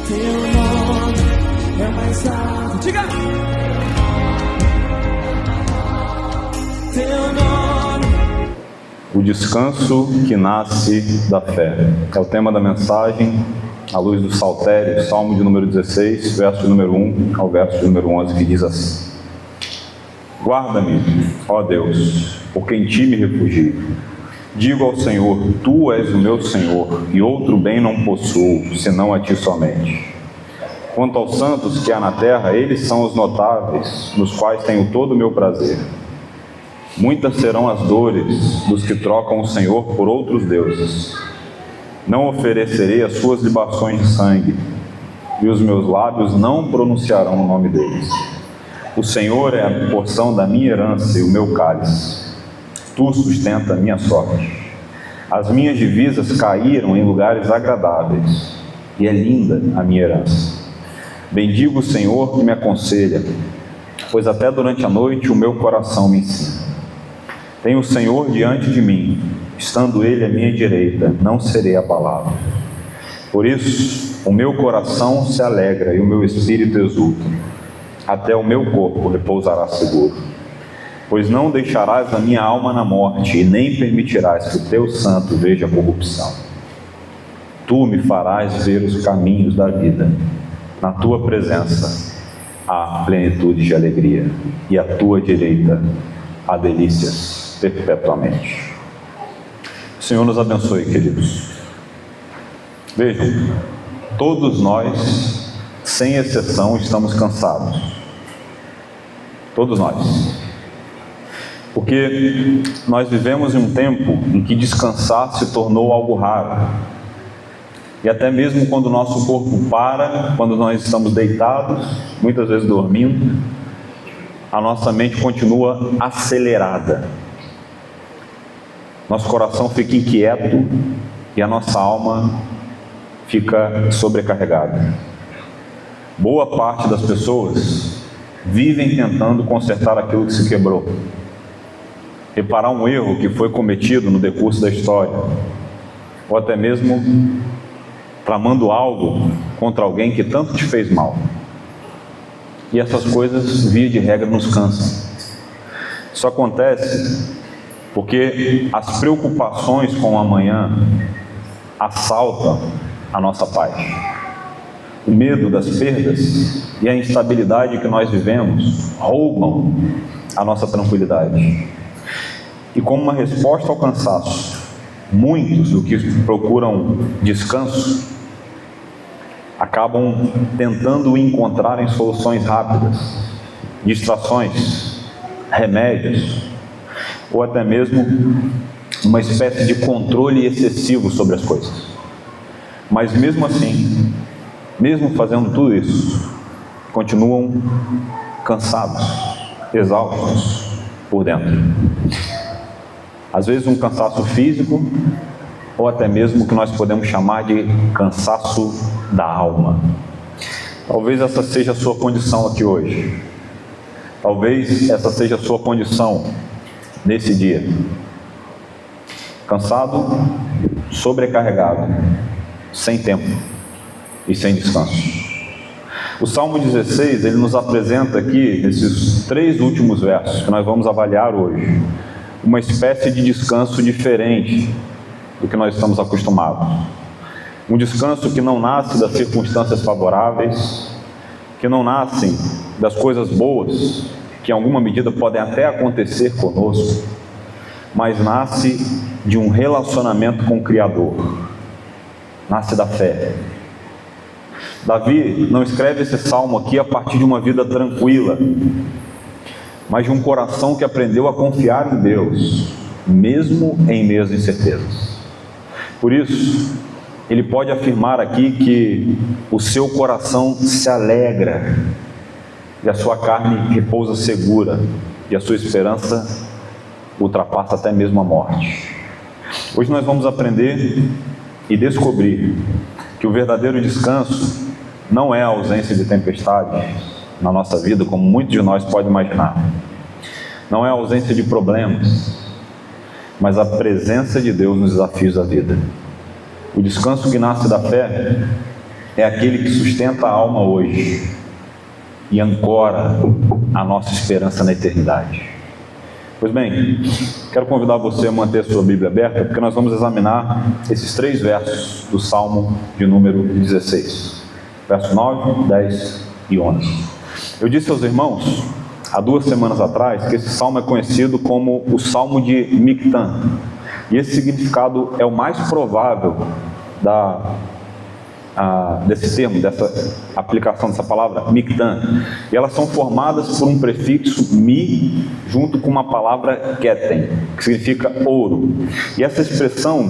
Teu nome é mais alto. Diga! Teu nome. O descanso que nasce da fé. É o tema da mensagem, à luz do Saltério, Salmo de número 16, verso de número 1 ao verso de número 11, que diz assim: Guarda-me, ó Deus, porque em ti me refugio. Digo ao Senhor, tu és o meu Senhor, e outro bem não possuo, senão a ti somente. Quanto aos santos que há na terra, eles são os notáveis, nos quais tenho todo o meu prazer. Muitas serão as dores dos que trocam o Senhor por outros deuses. Não oferecerei as suas libações de sangue, e os meus lábios não pronunciarão o nome deles. O Senhor é a porção da minha herança e o meu cálice. Tu sustenta a minha sorte. As minhas divisas caíram em lugares agradáveis, e é linda a minha herança. Bendigo o Senhor que me aconselha, pois até durante a noite o meu coração me ensina. Tenho o Senhor diante de mim, estando Ele à minha direita, não serei abalado. Por isso, o meu coração se alegra e o meu espírito exulta. Até o meu corpo repousará seguro. Pois não deixarás a minha alma na morte, e nem permitirás que o teu santo veja a corrupção. Tu me farás ver os caminhos da vida. Na tua presença há plenitude de alegria, e à tua direita há delícias perpetuamente. O Senhor nos abençoe, queridos. Vejam, todos nós, sem exceção, estamos cansados. Todos nós. Porque nós vivemos em um tempo em que descansar se tornou algo raro. E até mesmo quando o nosso corpo para, quando nós estamos deitados, muitas vezes dormindo, a nossa mente continua acelerada. Nosso coração fica inquieto e a nossa alma fica sobrecarregada. Boa parte das pessoas vivem tentando consertar aquilo que se quebrou. Reparar um erro que foi cometido no decurso da história, ou até mesmo tramando algo contra alguém que tanto te fez mal. E essas coisas, via de regra, nos cansam. Isso acontece porque as preocupações com o amanhã assaltam a nossa paz. O medo das perdas e a instabilidade que nós vivemos roubam a nossa tranquilidade. E como uma resposta ao cansaço, muitos do que procuram descanso acabam tentando encontrar em soluções rápidas, distrações, remédios, ou até mesmo uma espécie de controle excessivo sobre as coisas. Mas mesmo assim, mesmo fazendo tudo isso, continuam cansados, exaustos por dentro. Às vezes um cansaço físico, ou até mesmo o que nós podemos chamar de cansaço da alma. Talvez essa seja a sua condição aqui hoje. Talvez essa seja a sua condição nesse dia. Cansado, sobrecarregado, sem tempo e sem descanso. O Salmo 16, ele nos apresenta aqui, nesses 3 últimos versos que nós vamos avaliar hoje, uma espécie de descanso diferente do que nós estamos acostumados. Um descanso que não nasce das circunstâncias favoráveis, que não nascem das coisas boas, que em alguma medida podem até acontecer conosco, mas nasce de um relacionamento com o Criador, nasce da fé. Davi não escreve esse salmo aqui a partir de uma vida tranquila, mas de um coração que aprendeu a confiar em Deus, mesmo em meio às incertezas. Por isso, ele pode afirmar aqui que o seu coração se alegra, e a sua carne repousa segura, e a sua esperança ultrapassa até mesmo a morte. Hoje nós vamos aprender e descobrir que o verdadeiro descanso não é a ausência de tempestades na nossa vida, como muitos de nós podem imaginar. Não é a ausência de problemas, mas a presença de Deus nos desafios da vida. O descanso que nasce da fé é aquele que sustenta a alma hoje e ancora a nossa esperança na eternidade. Pois bem, quero convidar você a manter a sua Bíblia aberta, porque nós vamos examinar esses 3 versos do Salmo de número 16. Verso 9, 10 e 11. Eu disse aos irmãos, há 2 semanas atrás, que esse salmo é conhecido como o Salmo de Mictã. E esse significado é o mais provável desse termo, dessa aplicação dessa palavra, Mictã. E elas são formadas por um prefixo mi, junto com uma palavra keten, que significa ouro. E essa expressão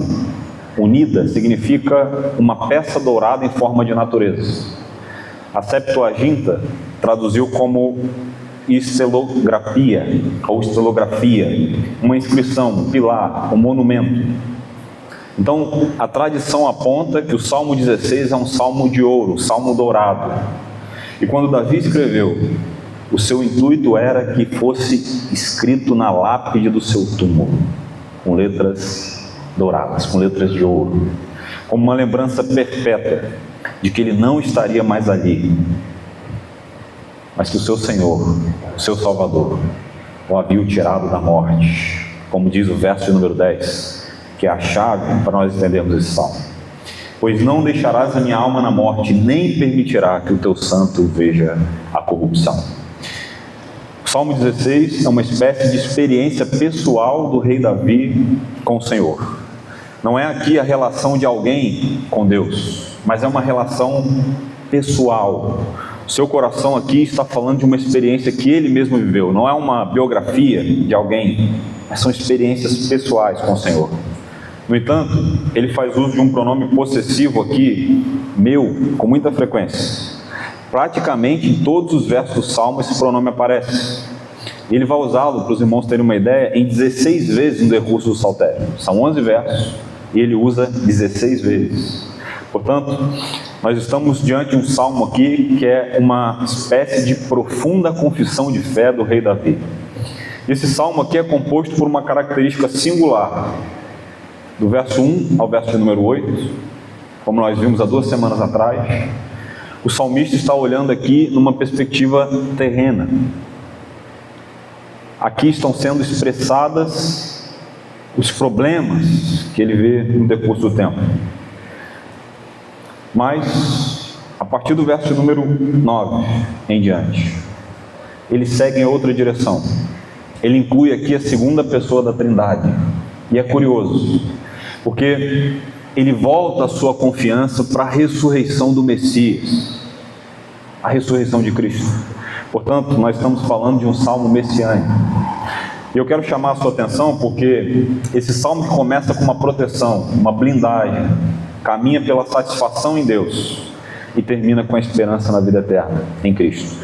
unida significa uma peça dourada em forma de natureza. A Septuaginta traduziu como estelografia, ou estelografia, uma inscrição, um pilar, um monumento. Então, a tradição aponta que o Salmo 16 é um salmo de ouro, salmo dourado. E quando Davi escreveu, o seu intuito era que fosse escrito na lápide do seu túmulo, com letras douradas, com letras de ouro, como uma lembrança perpétua de que ele não estaria mais ali, mas que o seu Senhor, o seu Salvador, o havia tirado da morte, como diz o verso de número 10, que é a chave para nós entendermos esse salmo. Pois não deixarás a minha alma na morte, nem permitirá que o teu santo veja a corrupção. O Salmo 16 é uma espécie de experiência pessoal do rei Davi com o Senhor. Não é aqui a relação de alguém com Deus, mas é uma relação pessoal. O seu coração aqui está falando de uma experiência que ele mesmo viveu. Não é uma biografia de alguém, mas são experiências pessoais com o Senhor. No entanto, ele faz uso de um pronome possessivo aqui, meu, com muita frequência. Praticamente em todos os versos do Salmo esse pronome aparece. E ele vai usá-lo, para os irmãos terem uma ideia, em 16 vezes no decurso do Saltério. São 11 versos e ele usa 16 vezes. Portanto, nós estamos diante de um salmo aqui que é uma espécie de profunda confissão de fé do rei Davi. Esse salmo aqui é composto por uma característica singular. Do verso 1 ao verso de número 8, como nós vimos há 2 semanas atrás, o salmista está olhando aqui numa perspectiva terrena. Aqui estão sendo expressadas os problemas que ele vê no decurso do tempo. Mas, a partir do verso número 9 em diante, ele segue em outra direção. Ele inclui aqui a segunda pessoa da Trindade. E é curioso, porque ele volta a sua confiança para a ressurreição do Messias, a ressurreição de Cristo. Portanto, nós estamos falando de um salmo messiânico. E eu quero chamar a sua atenção porque esse salmo começa com uma proteção, uma blindagem, caminha pela satisfação em Deus e termina com a esperança na vida eterna, em Cristo.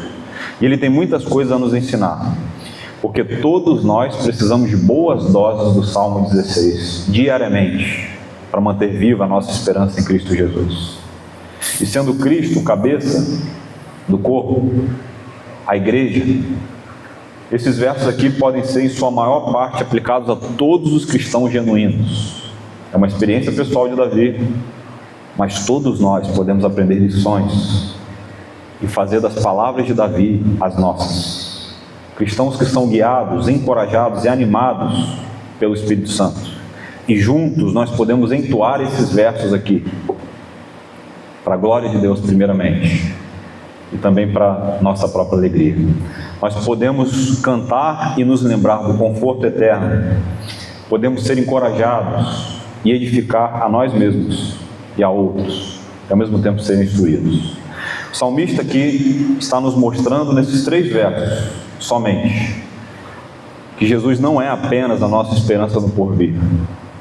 E ele tem muitas coisas a nos ensinar, porque todos nós precisamos de boas doses do Salmo 16, diariamente, para manter viva a nossa esperança em Cristo Jesus. E sendo Cristo o cabeça do corpo, a igreja, esses versos aqui podem ser, em sua maior parte, aplicados a todos os cristãos genuínos. É uma experiência pessoal de Davi, mas todos nós podemos aprender lições e fazer das palavras de Davi as nossas. Cristãos que são guiados, encorajados e animados pelo Espírito Santo. E juntos nós podemos entoar esses versos aqui, para a glória de Deus primeiramente, e também para nossa própria alegria. Nós podemos cantar e nos lembrar do conforto eterno. Podemos ser encorajados e edificar a nós mesmos e a outros, e ao mesmo tempo serem instruídos. O salmista aqui está nos mostrando nesses 3 versos, somente, que Jesus não é apenas a nossa esperança no porvir,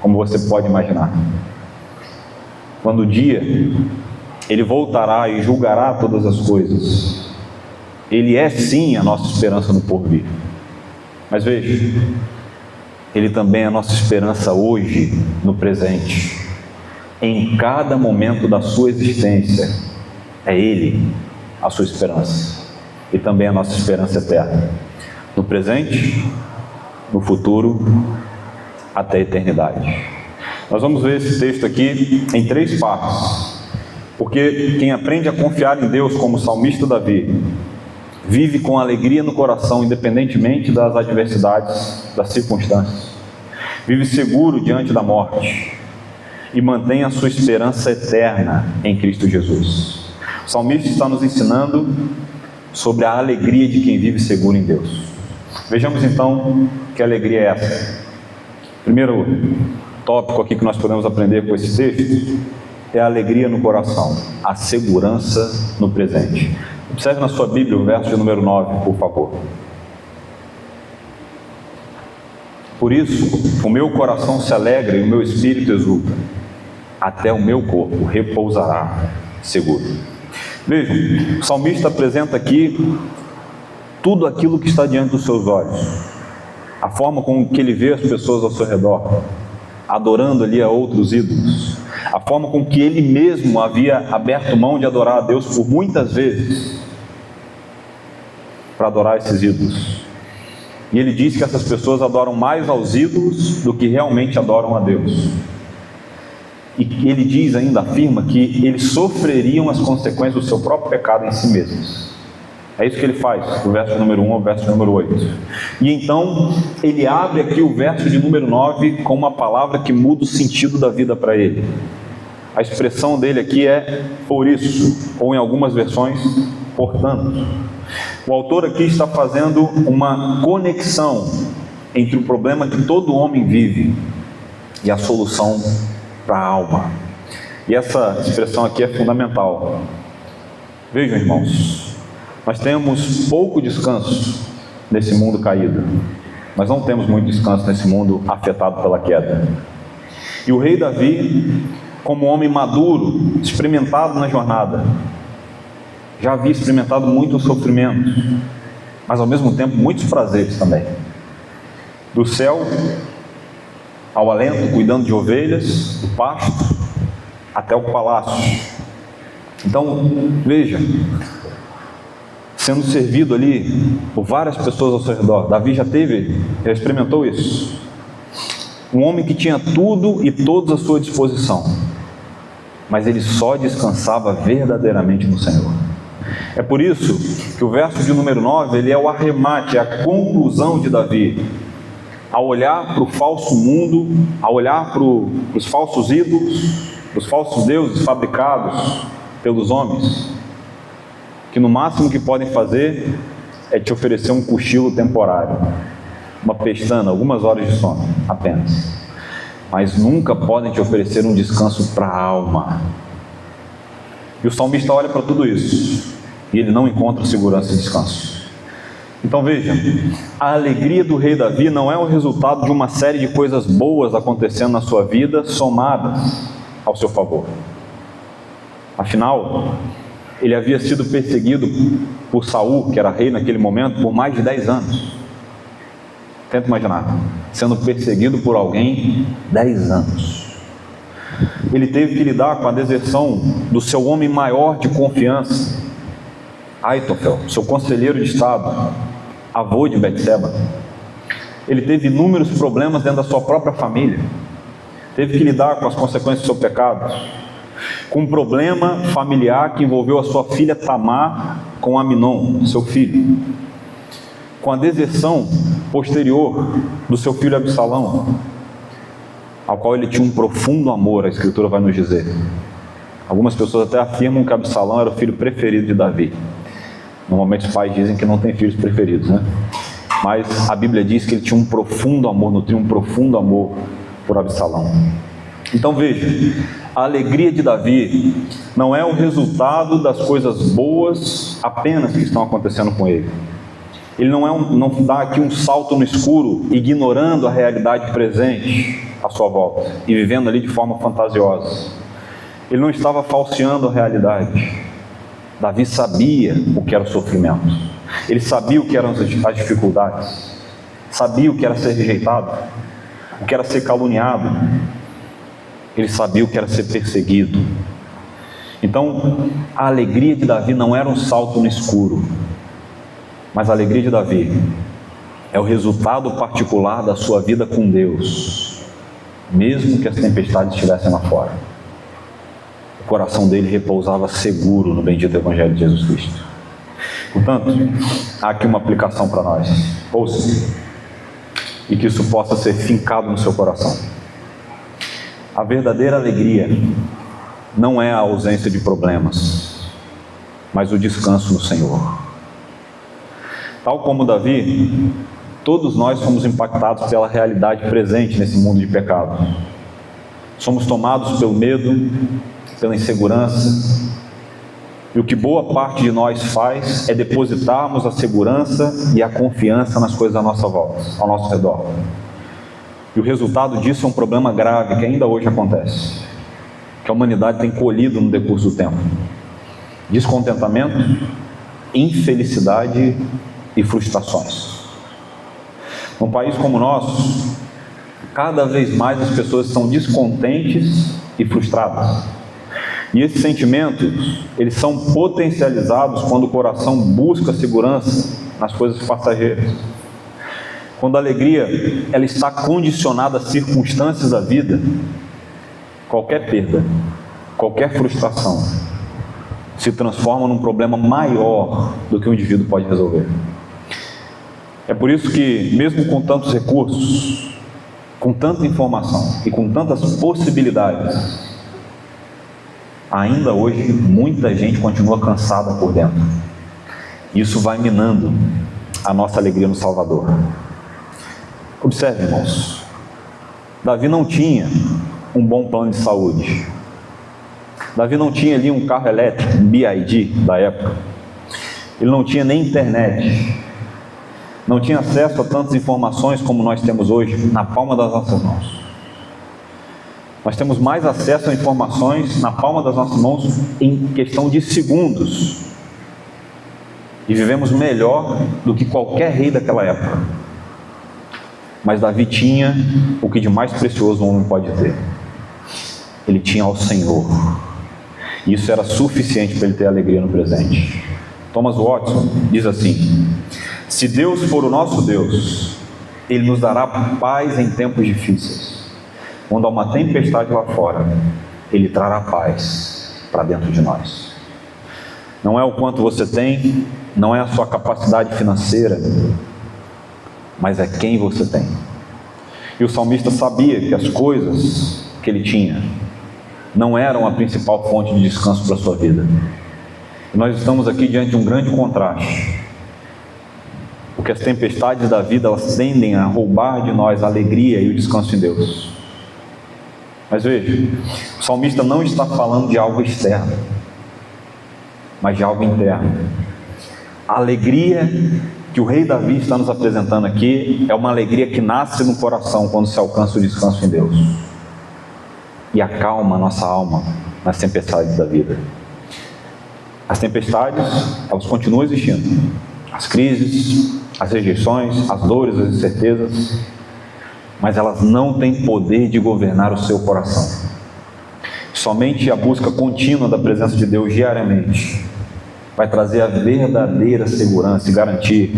como você pode imaginar. Quando o dia Ele voltará e julgará todas as coisas, Ele é sim a nossa esperança no porvir. Mas veja, Ele também é a nossa esperança hoje, no presente. Em cada momento da sua existência, é Ele a sua esperança. E também a nossa esperança eterna. No presente, no futuro, até a eternidade. Nós vamos ver esse texto aqui em 3 partes. Porque quem aprende a confiar em Deus como o salmista Davi, vive com alegria no coração, independentemente das adversidades, das circunstâncias. Vive seguro diante da morte e mantém a sua esperança eterna em Cristo Jesus. O salmista está nos ensinando sobre a alegria de quem vive seguro em Deus. Vejamos então que alegria é essa. Primeiro tópico aqui que nós podemos aprender com esse texto é a alegria no coração, a segurança no presente. Observe na sua Bíblia o verso de número 9, por favor. Por isso, o meu coração se alegra e o meu espírito exulta. Até o meu corpo repousará seguro. Vejam, o salmista apresenta aqui tudo aquilo que está diante dos seus olhos. A forma como que ele vê as pessoas ao seu redor, adorando ali a outros ídolos. A forma com que ele mesmo havia aberto mão de adorar a Deus por muitas vezes, para adorar esses ídolos. E ele diz que essas pessoas adoram mais aos ídolos do que realmente adoram a Deus. E ele diz ainda, afirma que eles sofreriam as consequências do seu próprio pecado em si mesmos. É isso que ele faz, do verso número 1 ao verso número 8. E então, ele abre aqui o verso de número 9 com uma palavra que muda o sentido da vida para ele. A expressão dele aqui é por isso, ou em algumas versões, portanto. O autor aqui está fazendo uma conexão entre o problema que todo homem vive e a solução para a alma. E essa expressão aqui é fundamental. Vejam, irmãos, nós temos pouco descanso nesse mundo caído. Nós não temos muito descanso nesse mundo afetado pela queda. E o rei Davi, como homem maduro, experimentado na jornada, já havia experimentado muito sofrimento, mas ao mesmo tempo muitos prazeres também. Do céu ao alento, cuidando de ovelhas, do pasto, até o palácio. Então, veja, sendo servido ali por várias pessoas ao seu redor. Davi já experimentou isso. Um homem que tinha tudo e todos à sua disposição, mas ele só descansava verdadeiramente no Senhor. É por isso que o verso de número 9, ele é o arremate, é a conclusão de Davi. Ao olhar para o falso mundo, ao olhar para os falsos ídolos, os falsos deuses fabricados pelos homens, que no máximo que podem fazer é te oferecer um cochilo temporário, uma pestana, algumas horas de sono apenas, mas nunca podem te oferecer um descanso para a alma. E o salmista olha para tudo isso e ele não encontra segurança e descanso. Então veja, a alegria do rei Davi não é o resultado de uma série de coisas boas acontecendo na sua vida, somadas ao seu favor. Afinal, ele havia sido perseguido por Saul, que era rei naquele momento, por mais de 10 anos. Tenta imaginar, sendo perseguido por alguém 10 anos. Ele teve que lidar com a deserção do seu homem maior de confiança, Aitofel, seu conselheiro de estado, avô de Betseba. Ele teve inúmeros problemas dentro da sua própria família. Teve que lidar com as consequências do seu pecado, com um problema familiar que envolveu a sua filha Tamar com Aminon, seu filho, com a deserção posterior do seu filho Absalão, ao qual ele tinha um profundo amor, a Escritura vai nos dizer. Algumas pessoas até afirmam que Absalão era o filho preferido de Davi. Normalmente os pais dizem que não tem filhos preferidos, né? Mas a Bíblia diz que ele tinha um profundo amor, nutria um profundo amor por Absalão. Então veja, a alegria de Davi não é o resultado das coisas boas apenas que estão acontecendo com ele. Ele não dá aqui um salto no escuro, ignorando a realidade presente à sua volta e vivendo ali de forma fantasiosa. Ele não estava falseando a realidade. Davi sabia o que era o sofrimento. Ele sabia o que eram as dificuldades. Sabia o que era ser rejeitado, o que era ser caluniado. Ele sabia o que era ser perseguido. Então, a alegria de Davi não era um salto no escuro, mas a alegria de Davi é o resultado particular da sua vida com Deus, mesmo que as tempestades estivessem lá fora. o coração dele repousava seguro no bendito Evangelho de Jesus Cristo. Portanto, há aqui uma aplicação para nós. Ouça, e que isso possa ser fincado no seu coração. A verdadeira alegria não é a ausência de problemas, mas o descanso no Senhor. Tal como Davi, todos nós somos impactados pela realidade presente nesse mundo de pecado. Somos tomados pelo medo, pela insegurança, e o que boa parte de nós faz é depositarmos a segurança e a confiança nas coisas à nossa volta, ao nosso redor. E o resultado disso é um problema grave que ainda hoje acontece, que a humanidade tem colhido no decurso do tempo: descontentamento, infelicidade e frustrações. Num país como o nosso, cada vez mais as pessoas estão descontentes e frustradas. E esses sentimentos, eles são potencializados quando o coração busca segurança nas coisas passageiras. Quando a alegria, ela está condicionada às circunstâncias da vida, qualquer perda, qualquer frustração, se transforma num problema maior do que o indivíduo pode resolver. É por isso que, mesmo com tantos recursos, com tanta informação e com tantas possibilidades, ainda hoje muita gente continua cansada por dentro. Isso vai minando a nossa alegria no Salvador. Observe, irmãos, Davi não tinha um bom plano de saúde. Davi não tinha ali um carro elétrico, um BYD da época. Ele não tinha nem internet. Não tinha acesso a tantas informações como nós temos hoje na palma das nossas mãos. Nós temos mais acesso a informações na palma das nossas mãos em questão de segundos. E vivemos melhor do que qualquer rei daquela época. Mas Davi tinha o que de mais precioso um homem pode ter. Ele tinha ao Senhor. E isso era suficiente para ele ter alegria no presente. Thomas Watson diz assim: se Deus for o nosso Deus, Ele nos dará paz em tempos difíceis. Quando há uma tempestade lá fora, Ele trará paz para dentro de nós. Não é o quanto você tem, não é a sua capacidade financeira, mas é quem você tem. E o salmista sabia que as coisas que ele tinha não eram a principal fonte de descanso para a sua vida. E nós estamos aqui diante de um grande contraste, porque as tempestades da vida, elas tendem a roubar de nós a alegria e o descanso em Deus. Mas veja, o salmista não está falando de algo externo, mas de algo interno. A alegria que o rei Davi está nos apresentando aqui é uma alegria que nasce no coração quando se alcança o descanso em Deus e acalma a nossa alma nas tempestades da vida. As tempestades, elas continuam existindo, as crises, as rejeições, as dores, as incertezas, mas elas não têm poder de governar o seu coração. Somente a busca contínua da presença de Deus diariamente vai trazer a verdadeira segurança e garantir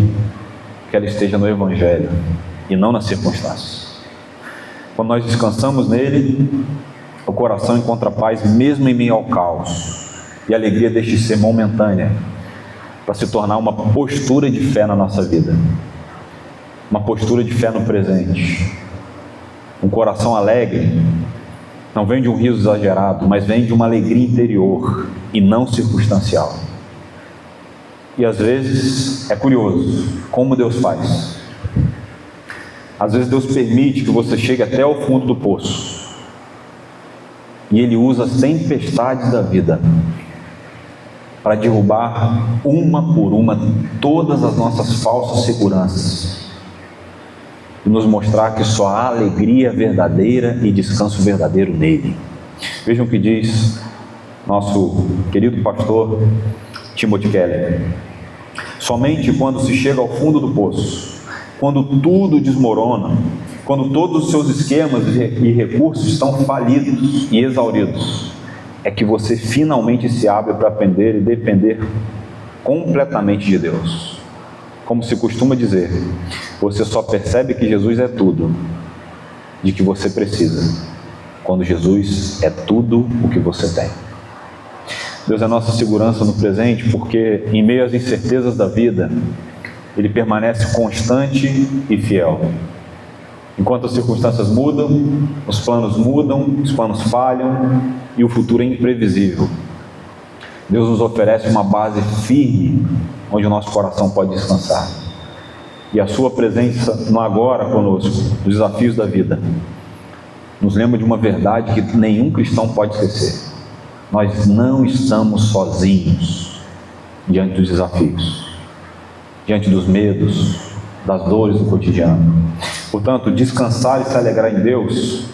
que ela esteja no Evangelho e não nas circunstâncias. Quando nós descansamos nele, o coração encontra paz mesmo em meio ao caos, e a alegria deixa de ser momentânea para se tornar uma postura de fé na nossa vida, uma postura de fé no presente. Um coração alegre não vem de um riso exagerado, mas vem de uma alegria interior e não circunstancial. E às vezes é curioso como Deus faz. Às vezes Deus permite que você chegue até o fundo do poço, e Ele usa as tempestades da vida para derrubar uma por uma todas as nossas falsas seguranças e nos mostrar que só há alegria verdadeira e descanso verdadeiro nele. Vejam o que diz nosso querido pastor Timothy Keller: somente quando se chega ao fundo do poço, quando tudo desmorona, quando todos os seus esquemas e recursos estão falidos e exauridos, é que você finalmente se abre para aprender e depender completamente de Deus. Como se costuma dizer, você só percebe que Jesus é tudo de que você precisa, quando Jesus é tudo o que você tem. Deus é nossa segurança no presente, porque em meio às incertezas da vida, Ele permanece constante e fiel. Enquanto as circunstâncias mudam, os planos falham e o futuro é imprevisível. Deus nos oferece uma base firme, onde o nosso coração pode descansar. E a sua presença no agora conosco, nos desafios da vida, nos lembra de uma verdade que nenhum cristão pode esquecer. Nós não estamos sozinhos diante dos desafios, diante dos medos, das dores do cotidiano. Portanto, descansar e se alegrar em Deus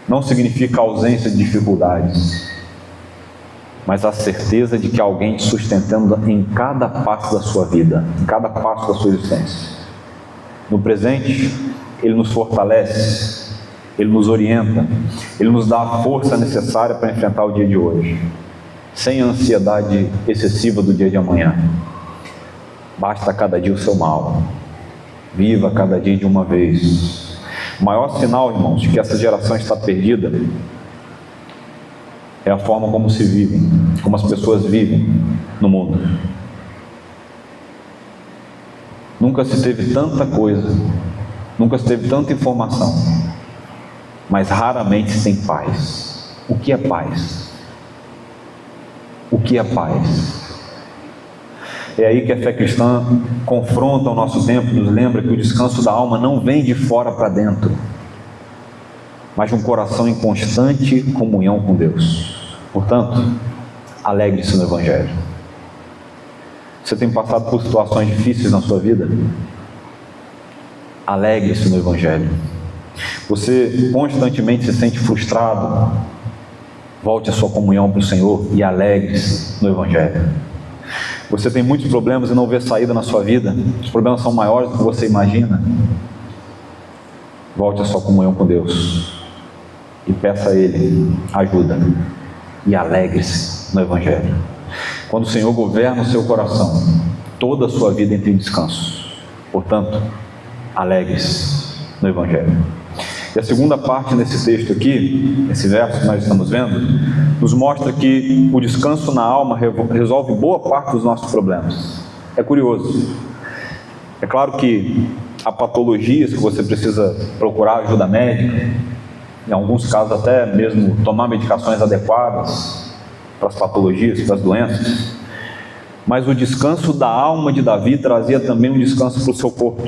não significa ausência de dificuldades, mas a certeza de que alguém te sustentando em cada passo da sua vida, em cada passo da sua existência. No presente, Ele nos fortalece, Ele nos orienta, Ele nos dá a força necessária para enfrentar o dia de hoje, sem a ansiedade excessiva do dia de amanhã. Basta cada dia o seu mal, viva cada dia de uma vez. O maior sinal, irmãos, de que essa geração está perdida é a forma como se vivem, como as pessoas vivem no mundo. Nunca se teve tanta coisa, nunca se teve tanta informação, mas raramente se tem paz. O que é paz? O que é paz? É aí que a fé cristã confronta o nosso tempo, nos lembra que o descanso da alma não vem de fora para dentro, mas de um coração em constante comunhão com Deus. Portanto, alegre-se no Evangelho. Você tem passado por situações difíceis na sua vida? Alegre-se no Evangelho. Você constantemente se sente frustrado? Volte a sua comunhão para o Senhor e alegre-se no Evangelho. Você tem muitos problemas e não vê saída na sua vida? Os problemas são maiores do que você imagina? Volte a sua comunhão com Deus e peça a Ele ajuda e alegre-se no Evangelho. Quando o Senhor governa o seu coração, toda a sua vida entra em descanso. Portanto, alegre-se no Evangelho. E a segunda parte nesse texto aqui, esse verso que nós estamos vendo, nos mostra que o descanso na alma resolve boa parte dos nossos problemas. É curioso. É claro que há patologias que você precisa procurar ajuda médica, em alguns casos até mesmo tomar medicações adequadas para as patologias, para as doenças. Mas o descanso da alma de Davi trazia também um descanso para o seu corpo.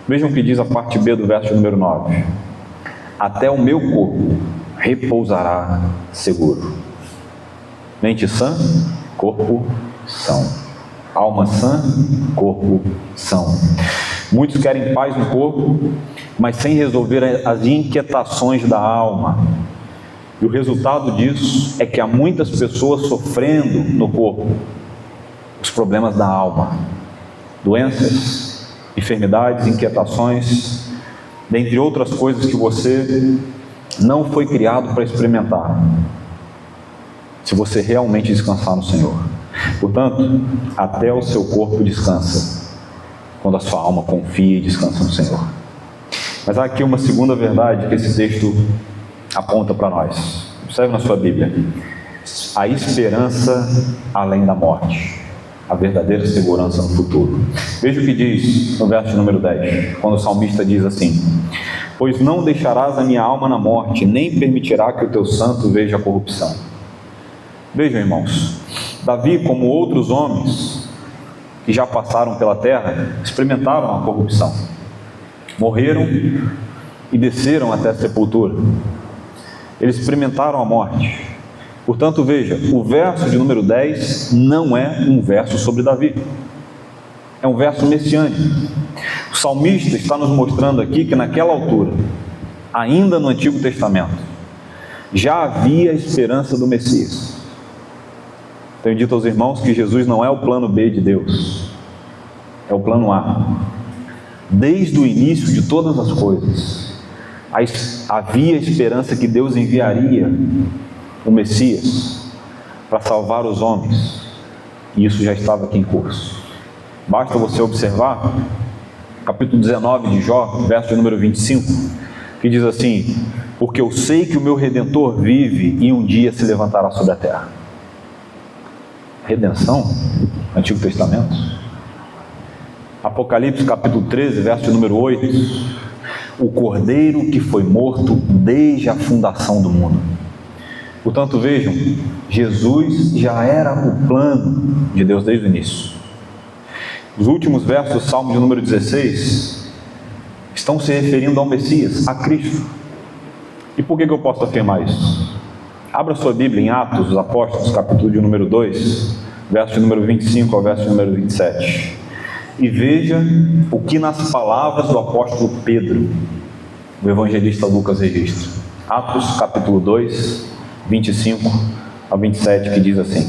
Vejam o que diz a parte B do verso número 9. Até o meu corpo repousará seguro. Mente sã, corpo são. Alma sã, corpo são. Muitos querem paz no corpo, mas sem resolver as inquietações da alma. E o resultado disso é que há muitas pessoas sofrendo no corpo os problemas da alma, doenças, enfermidades, inquietações, dentre outras coisas que você não foi criado para experimentar, se você realmente descansar no Senhor. Portanto, até o seu corpo descansa, quando a sua alma confia e descansa no Senhor. Mas há aqui uma segunda verdade que esse texto aponta para nós. Observe na sua Bíblia: a esperança além da morte, a verdadeira segurança no futuro. Veja o que diz no verso número 10, quando o salmista diz assim: pois não deixarás a minha alma na morte, nem permitirá que o teu santo veja a corrupção. Vejam, irmãos, Davi, como outros homens que já passaram pela terra, experimentaram a corrupção, morreram e desceram até a sepultura. Eles experimentaram a morte. Portanto, veja, o verso de número 10 não é um verso sobre Davi, é um verso messiânico. O salmista está nos mostrando aqui que naquela altura, ainda no Antigo Testamento, já havia a esperança do Messias. Tenho dito aos irmãos que Jesus não é o plano B de Deus, é o plano A. Desde o início de todas as coisas, havia esperança que Deus enviaria o Messias para salvar os homens, e isso já estava aqui em curso. Basta você observar capítulo 19 de Jó, verso de número 25, que diz assim: porque eu sei que o meu Redentor vive e um dia se levantará sobre a terra. Redenção? Antigo Testamento? Apocalipse capítulo 13, verso de número 8. O Cordeiro que foi morto desde a fundação do mundo. Portanto, vejam, Jesus já era o plano de Deus desde o início. Os últimos versos do Salmo de número 16 estão se referindo ao Messias, a Cristo. E por que eu posso afirmar isso? Abra sua Bíblia em Atos dos Apóstolos, capítulo de número 2, verso de número 25 ao verso de número 27. E veja o que nas palavras do apóstolo Pedro, o evangelista Lucas registra. Atos capítulo 2, 25 a 27, que diz assim: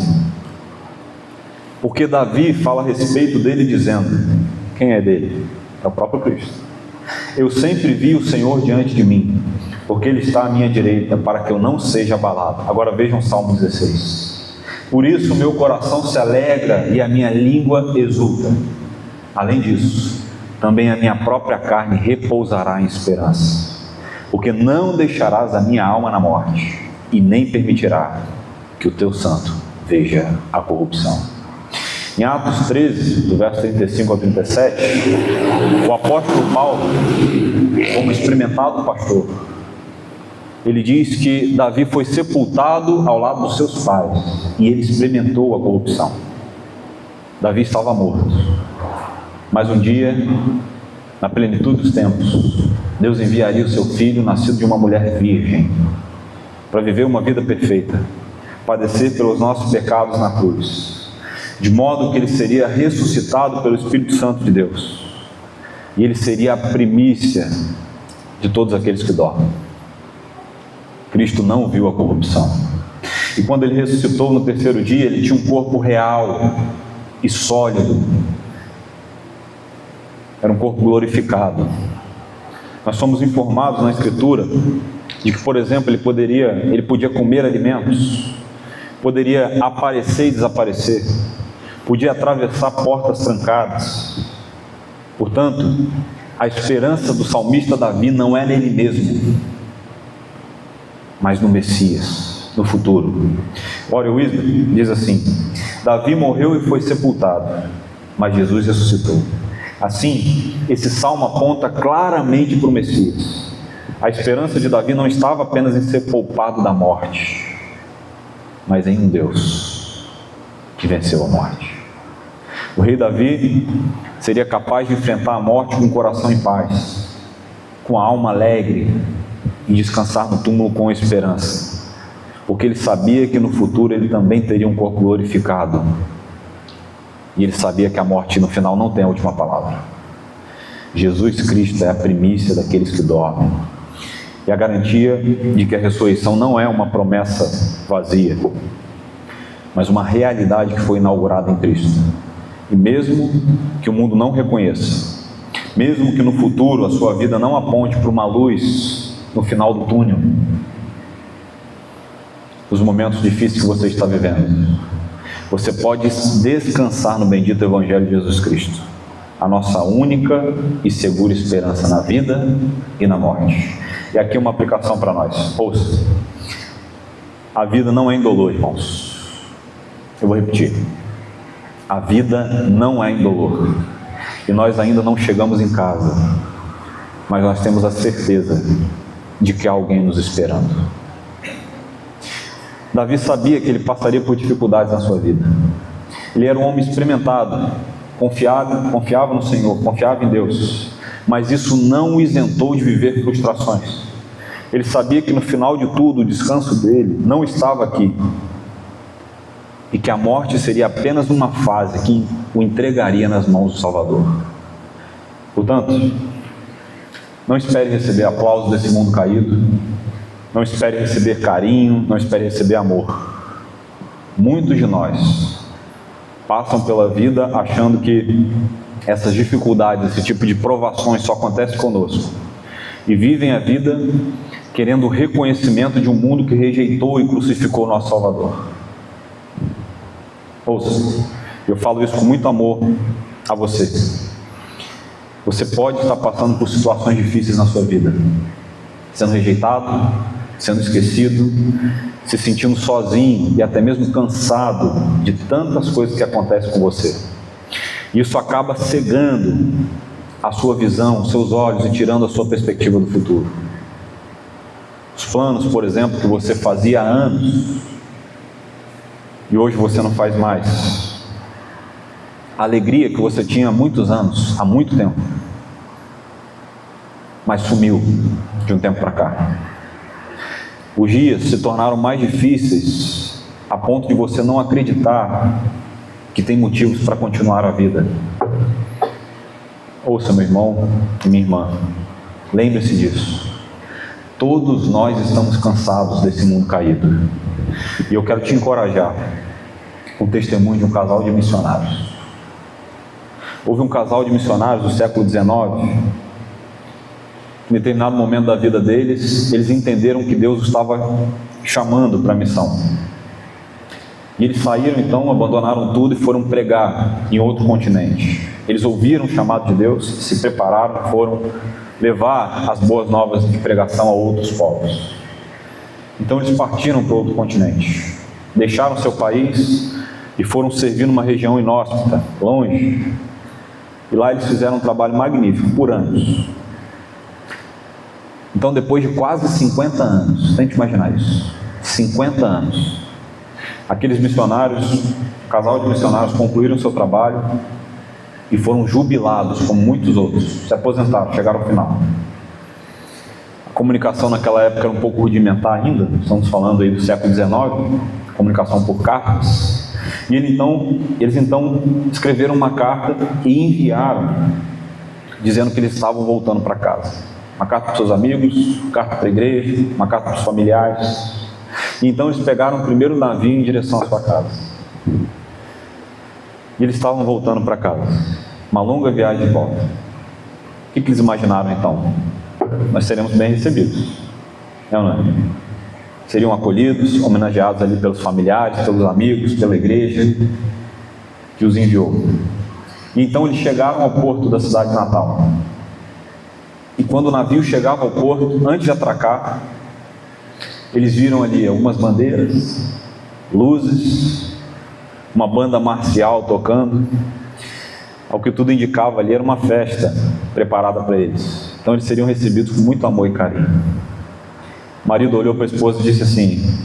porque Davi fala a respeito dele dizendo, quem é dele? É o próprio Cristo. Eu sempre vi o Senhor diante de mim, porque Ele está à minha direita, para que eu não seja abalado. Agora vejam o Salmo 16. Por isso o meu coração se alegra e a minha língua exulta. Além disso, também a minha própria carne repousará em esperança, porque não deixarás a minha alma na morte, e nem permitirá que o teu santo veja a corrupção. Em Atos 13, do verso 35 ao 37, o apóstolo Paulo, como experimentado pastor, ele diz que Davi foi sepultado ao lado dos seus pais, e ele experimentou a corrupção. Davi estava morto, mas um dia, na plenitude dos tempos, Deus enviaria o seu filho, nascido de uma mulher virgem, para viver uma vida perfeita, padecer pelos nossos pecados na cruz, de modo que ele seria ressuscitado pelo Espírito Santo de Deus, e ele seria a primícia de todos aqueles que dormem. Cristo não viu a corrupção, e quando ele ressuscitou no terceiro dia, ele tinha um corpo real e sólido, era um corpo glorificado. Nós somos informados na Escritura de que, por exemplo, ele podia comer alimentos, poderia aparecer e desaparecer, podia atravessar portas trancadas. Portanto, a esperança do salmista Davi não é nele mesmo, mas no Messias, no futuro. Warren Wiersbe diz assim: Davi morreu e foi sepultado, mas Jesus ressuscitou. Assim, esse salmo aponta claramente para o Messias. A esperança de Davi não estava apenas em ser poupado da morte, mas em um Deus que venceu a morte. O rei Davi seria capaz de enfrentar a morte com o coração em paz, com a alma alegre, e descansar no túmulo com esperança, porque ele sabia que no futuro ele também teria um corpo glorificado, e ele sabia que a morte no final não tem a última palavra. Jesus Cristo é a primícia daqueles que dormem, e a garantia de que a ressurreição não é uma promessa vazia, mas uma realidade que foi inaugurada em Cristo. E mesmo que o mundo não reconheça, mesmo que no futuro a sua vida não aponte para uma luz no final do túnel, os momentos difíceis que você está vivendo, você pode descansar no bendito Evangelho de Jesus Cristo, a nossa única e segura esperança na vida e na morte. E aqui uma aplicação para nós. Ouça: a vida não é indolor, irmãos. Eu vou repetir: a vida não é indolor, e nós ainda não chegamos em casa, mas nós temos a certeza de que há alguém nos esperando. Davi sabia que ele passaria por dificuldades na sua vida. Ele era um homem experimentado, confiava no Senhor, confiava em Deus, mas isso não o isentou de viver frustrações. Ele sabia que no final de tudo o descanso dele não estava aqui, e que a morte seria apenas uma fase que o entregaria nas mãos do Salvador. Portanto, não espere receber aplausos desse mundo caído, não espere receber carinho, não espere receber amor. Muitos de nós passam pela vida achando que essas dificuldades, esse tipo de provações só acontece conosco, e vivem a vida querendo o reconhecimento de um mundo que rejeitou e crucificou o nosso Salvador. Ouça, eu falo isso com muito amor a você. Você pode estar passando por situações difíceis na sua vida, sendo rejeitado, sendo esquecido, se sentindo sozinho e até mesmo cansado de tantas coisas que acontecem com você. Isso acaba cegando a sua visão, os seus olhos e tirando a sua perspectiva do futuro. Os planos, por exemplo, que você fazia há anos e hoje você não faz mais. A alegria que você tinha há muitos anos, há muito tempo, mas sumiu de um tempo para cá. Os dias se tornaram mais difíceis a ponto de você não acreditar que tem motivos para continuar a vida. Ouça, meu irmão e minha irmã, lembre-se disso. Todos nós estamos cansados desse mundo caído. E eu quero te encorajar com o testemunho de um casal de missionários. Houve um casal de missionários do século XIX. Em determinado momento da vida deles, eles entenderam que Deus os estava chamando para a missão. E eles saíram então, abandonaram tudo e foram pregar em outro continente. Eles ouviram o chamado de Deus, se prepararam, foram levar as boas novas de pregação a outros povos. Então eles partiram para outro continente, deixaram seu país e foram servir numa região inóspita, longe. E lá eles fizeram um trabalho magnífico por anos. Então, depois de quase 50 anos, tente imaginar isso, 50 anos, aqueles missionários, o casal de missionários concluíram seu trabalho e foram jubilados, como muitos outros, se aposentaram, chegaram ao final. A comunicação naquela época era um pouco rudimentar ainda, estamos falando aí do século XIX, comunicação por cartas, e eles então escreveram uma carta e enviaram, dizendo que eles estavam voltando para casa. Uma carta para os seus amigos, uma carta para a igreja, uma carta para os familiares. E então eles pegaram o primeiro navio em direção à sua casa. E eles estavam voltando para casa. Uma longa viagem de volta. O que eles imaginaram então? Nós seremos bem recebidos. Não é? Seriam acolhidos, homenageados ali pelos familiares, pelos amigos, pela igreja que os enviou. E então eles chegaram ao porto da cidade natal. E quando o navio chegava ao porto, antes de atracar, eles viram ali algumas bandeiras, luzes, uma banda marcial tocando. Ao que tudo indicava ali, era uma festa preparada para eles. Então eles seriam recebidos com muito amor e carinho. O marido olhou para a esposa e disse assim: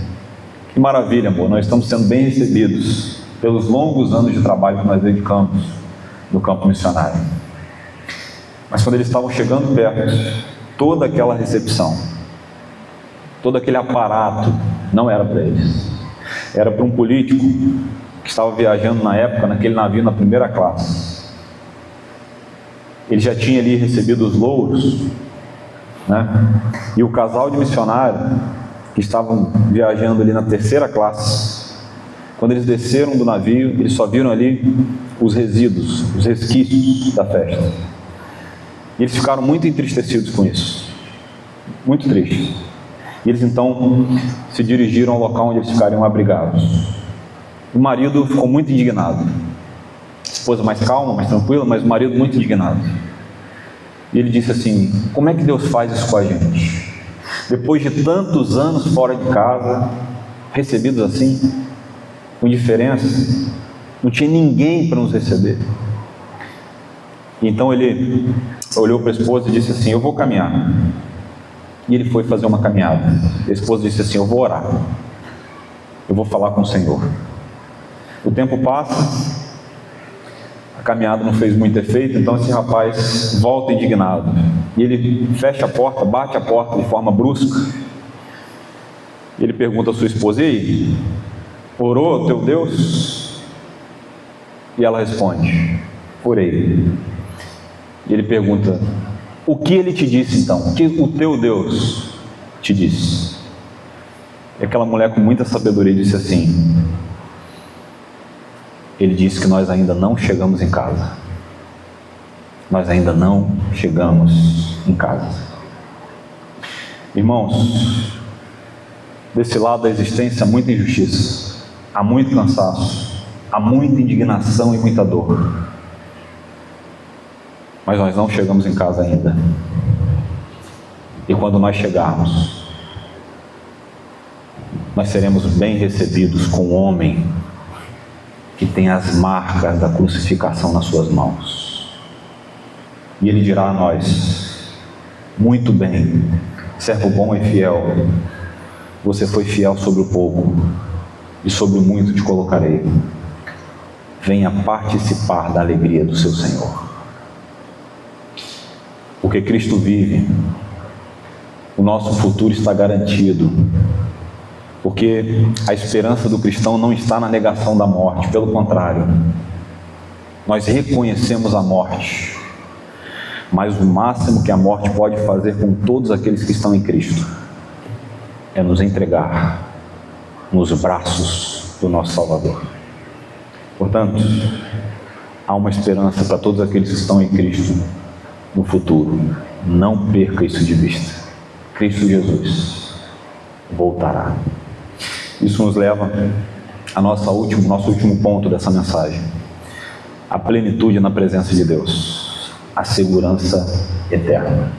que maravilha, amor, nós estamos sendo bem recebidos pelos longos anos de trabalho que nós dedicamos no campo missionário. Mas quando eles estavam chegando perto, toda aquela recepção, todo aquele aparato, não era para eles. Era para um político que estava viajando na época, naquele navio, na primeira classe. Ele já tinha ali recebido os louros, né? E o casal de missionários que estavam viajando ali na terceira classe, quando eles desceram do navio, eles só viram ali os resíduos, os resquícios da festa. E eles ficaram muito entristecidos com isso, muito tristes. E eles então se dirigiram ao local onde eles ficariam abrigados. O marido ficou muito indignado. A esposa mais calma, mais tranquila, mas o marido muito indignado. E ele disse assim: como é que Deus faz isso com a gente? Depois de tantos anos fora de casa, recebidos assim, com indiferença, não tinha ninguém para nos receber. Então ele olhou para a esposa e disse assim: eu vou caminhar. E ele foi fazer uma caminhada. A esposa disse assim: eu vou orar, eu vou falar com o Senhor. O tempo passa, a caminhada não fez muito efeito, então esse rapaz volta indignado. E ele fecha a porta, bate a porta de forma brusca. E ele pergunta à sua esposa: e aí, orou o teu Deus? E ela responde: orei. E ele pergunta: o que ele te disse então? O que o teu Deus te disse? E aquela mulher com muita sabedoria disse assim: ele disse que nós ainda não chegamos em casa. Nós ainda não chegamos em casa. Irmãos, desse lado da existência há muita injustiça, há muito cansaço, há muita indignação e muita dor. Mas nós não chegamos em casa ainda. E quando nós chegarmos, nós seremos bem recebidos com o homem que tem as marcas da crucificação nas suas mãos. E ele dirá a nós: muito bem, servo bom e fiel, você foi fiel sobre o pouco, e sobre o muito te colocarei. Venha participar da alegria do seu Senhor. Porque Cristo vive, o nosso futuro está garantido. Porque a esperança do cristão não está na negação da morte, pelo contrário, nós reconhecemos a morte, mas o máximo que a morte pode fazer com todos aqueles que estão em Cristo é nos entregar nos braços do nosso Salvador. Portanto, há uma esperança para todos aqueles que estão em Cristo no futuro. Não perca isso de vista. Cristo Jesus voltará. Isso nos leva ao nosso último ponto dessa mensagem: a plenitude na presença de Deus, a segurança eterna.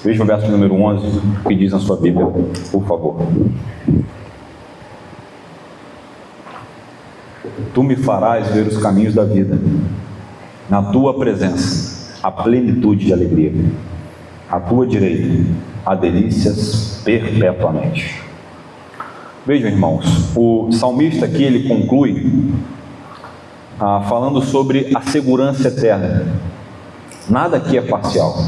Veja o verso número 11, o que diz na sua Bíblia, por favor. Tu me farás ver os caminhos da vida, na tua presença a plenitude de alegria, à tua direita há delícias perpetuamente. Vejam, irmãos, o salmista aqui ele conclui falando sobre a segurança eterna. Nada aqui é parcial,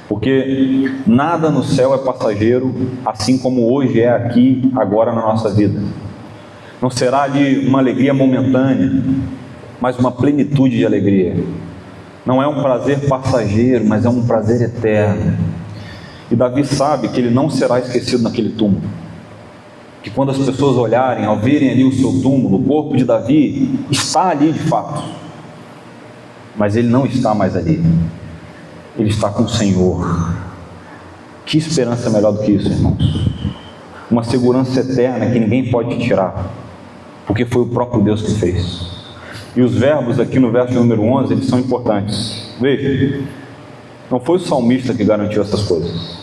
porque nada no céu é passageiro, assim como hoje é aqui, agora na nossa vida. Não será ali uma alegria momentânea, mas uma plenitude de alegria. Não é um prazer passageiro, mas é um prazer eterno. E Davi sabe que ele não será esquecido naquele túmulo. Que quando as pessoas olharem, ao verem ali o seu túmulo, o corpo de Davi está ali de fato. Mas ele não está mais ali. Ele está com o Senhor. Que esperança melhor do que isso, irmãos? Uma segurança eterna que ninguém pode tirar, porque foi o próprio Deus que fez. E os verbos aqui no verso número 11, eles são importantes. Veja, não foi o salmista que garantiu essas coisas.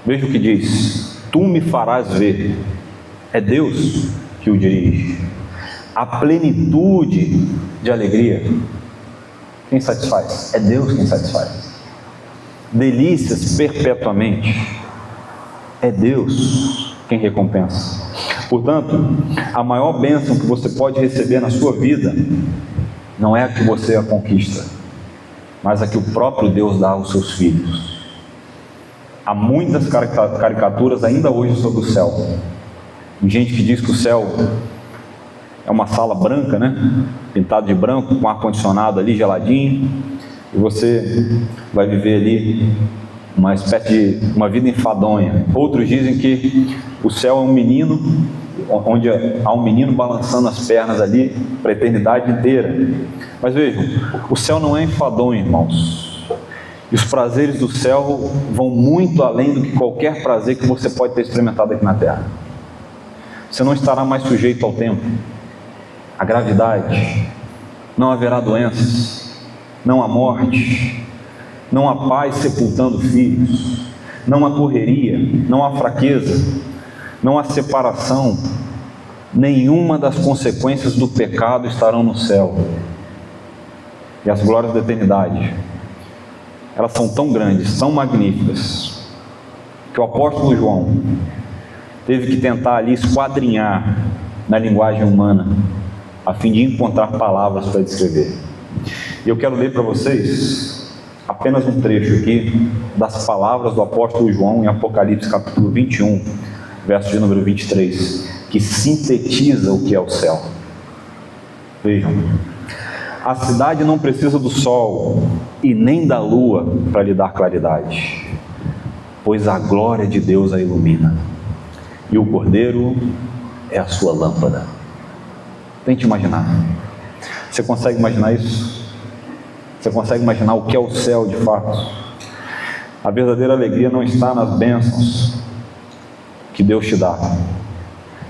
Veja o que diz: tu me farás ver. É Deus que o dirige. A plenitude de alegria, quem satisfaz? É Deus quem satisfaz. Delícias perpetuamente, é Deus quem recompensa. Portanto, a maior bênção que você pode receber na sua vida não é a que você a conquista, mas a que o próprio Deus dá aos seus filhos. Há muitas caricaturas ainda hoje sobre o céu. Tem gente que diz que o céu é uma sala branca, né? Pintada de branco, com ar-condicionado ali geladinho, e você vai viver ali uma espécie de uma vida enfadonha. Outros dizem que o céu é um menino, onde há um menino balançando as pernas ali para a eternidade inteira. Mas vejam, o céu não é enfadonho, irmãos. E os prazeres do céu vão muito além do que qualquer prazer que você pode ter experimentado aqui na terra. Você não estará mais sujeito ao tempo, à gravidade, não haverá doenças, não há morte, não há pais sepultando filhos, não há correria, não há fraqueza, não há separação. Nenhuma das consequências do pecado estarão no céu. E as glórias da eternidade, elas são tão grandes, tão magníficas, que o apóstolo João teve que tentar ali esquadrinhar na linguagem humana, a fim de encontrar palavras para descrever. E eu quero ler para vocês apenas um trecho aqui das palavras do apóstolo João em Apocalipse capítulo 21, verso de número 23, que sintetiza o que é o céu. Vejam: a cidade não precisa do sol e nem da lua para lhe dar claridade, pois a glória de Deus a ilumina, e o Cordeiro é a sua lâmpada. Tente imaginar. Você consegue imaginar isso? Você consegue imaginar o que é o céu de fato? A verdadeira alegria não está nas bênçãos que Deus te dá.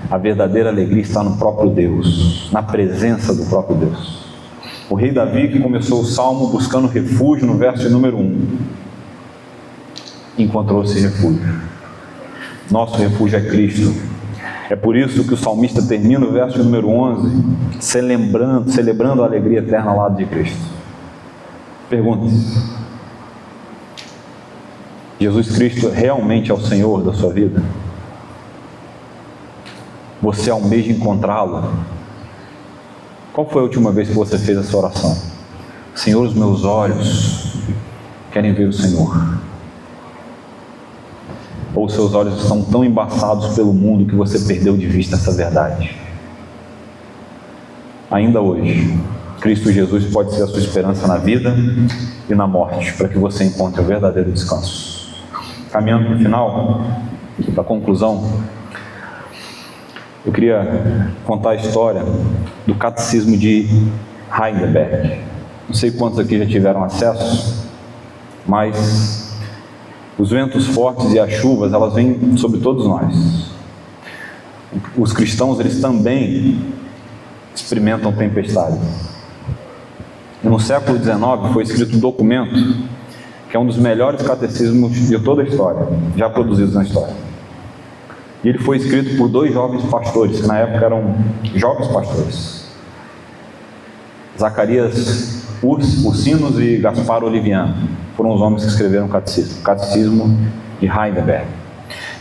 A verdadeira alegria está no próprio Deus, na presença do próprio Deus. O rei Davi, que começou o salmo buscando refúgio no verso número 1, encontrou esse refúgio. Nosso refúgio é Cristo. É por isso que o salmista termina o verso número 11, celebrando a alegria eterna ao lado de Cristo. Pergunte-se: Jesus Cristo realmente é o Senhor da sua vida? Você almeja encontrá-lo? Qual foi a última vez que você fez essa oração? Senhor, os meus olhos querem ver o Senhor. Ou seus olhos estão tão embaçados pelo mundo que você perdeu de vista essa verdade? Ainda hoje, Cristo Jesus pode ser a sua esperança na vida e na morte, para que você encontre o verdadeiro descanso. Caminhando para o final, para a conclusão, eu queria contar a história do Catecismo de Heidelberg. Não sei quantos aqui já tiveram acesso, mas os ventos fortes e as chuvas, elas vêm sobre todos nós. Os cristãos, eles também experimentam tempestades. E no século XIX foi escrito um documento que é um dos melhores catecismos de toda a história, já produzidos na história. E ele foi escrito por 2 jovens pastores, que na época eram jovens pastores. Zacarias Ursinos e Gaspar Oliviano foram os homens que escreveram o Catecismo de Heidelberg.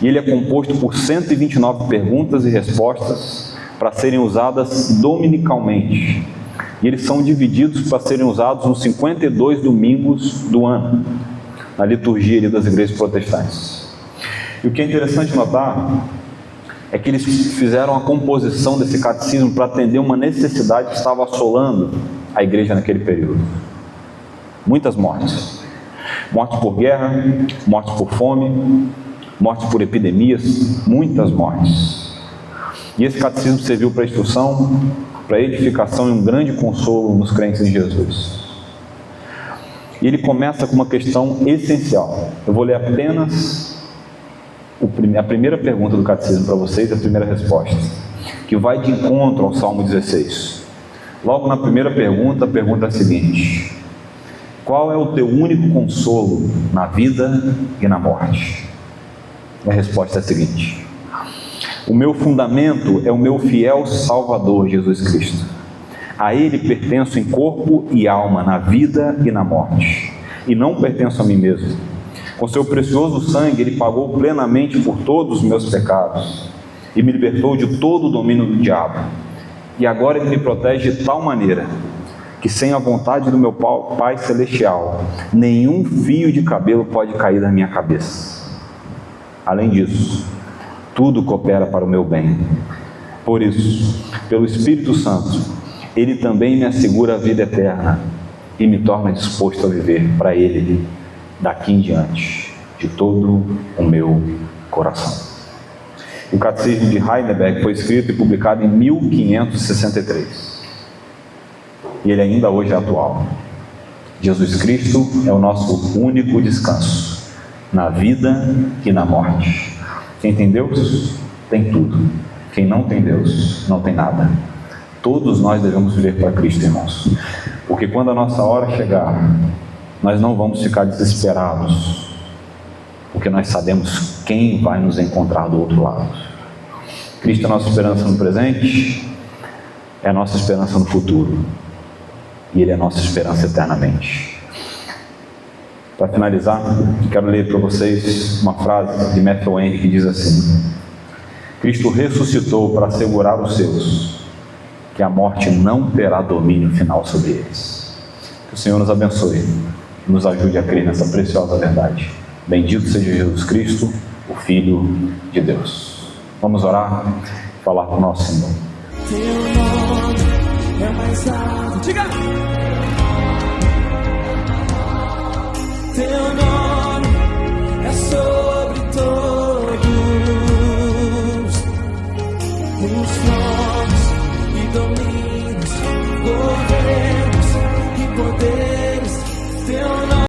E ele é composto por 129 perguntas e respostas para serem usadas dominicalmente. E eles são divididos para serem usados nos 52 domingos do ano, na liturgia ali das igrejas protestantes. E o que é interessante notar é que eles fizeram a composição desse catecismo para atender uma necessidade que estava assolando a igreja naquele período. Muitas mortes. Mortes por guerra, mortes por fome, mortes por epidemias, muitas mortes. E esse catecismo serviu para instrução, para edificação e um grande consolo nos crentes em Jesus. E ele começa com uma questão essencial. Eu vou ler apenas a primeira pergunta do catecismo para vocês, a primeira resposta, que vai de encontro ao Salmo 16. Logo na primeira pergunta, a pergunta é a seguinte: qual é o teu único consolo na vida e na morte? A resposta é a seguinte: o meu fundamento é o meu fiel Salvador, Jesus Cristo. A Ele pertenço em corpo e alma, na vida e na morte, e não pertenço a mim mesmo. Com seu precioso sangue, Ele pagou plenamente por todos os meus pecados e me libertou de todo o domínio do diabo. E agora Ele me protege de tal maneira que, sem a vontade do meu Pai Celestial, nenhum fio de cabelo pode cair da minha cabeça. Além disso, tudo coopera para o meu bem. Por isso, pelo Espírito Santo, Ele também me assegura a vida eterna e me torna disposto a viver para Ele daqui em diante, de todo o meu coração. O Catecismo de Heidelberg foi escrito e publicado em 1563. E ele ainda hoje é atual. Jesus Cristo é o nosso único descanso, na vida e na morte. Quem tem Deus, tem tudo. Quem não tem Deus, não tem nada. Todos nós devemos viver para Cristo, irmãos. Porque quando a nossa hora chegar, nós não vamos ficar desesperados, porque nós sabemos quem vai nos encontrar do outro lado. Cristo é a nossa esperança no presente, é a nossa esperança no futuro, e Ele é a nossa esperança eternamente. Para finalizar, quero ler para vocês uma frase de Matthew Henry que diz assim: Cristo ressuscitou para assegurar os seus, que a morte não terá domínio final sobre eles. Que o Senhor nos abençoe, nos ajude a crer nessa preciosa verdade. Bendito seja Jesus Cristo, o Filho de Deus. Vamos orar e falar com o nosso Senhor. Teu nome é mais alto. Diga! Teu nome é sobre todos os tronos e domínios, governos e poderes. Teu nome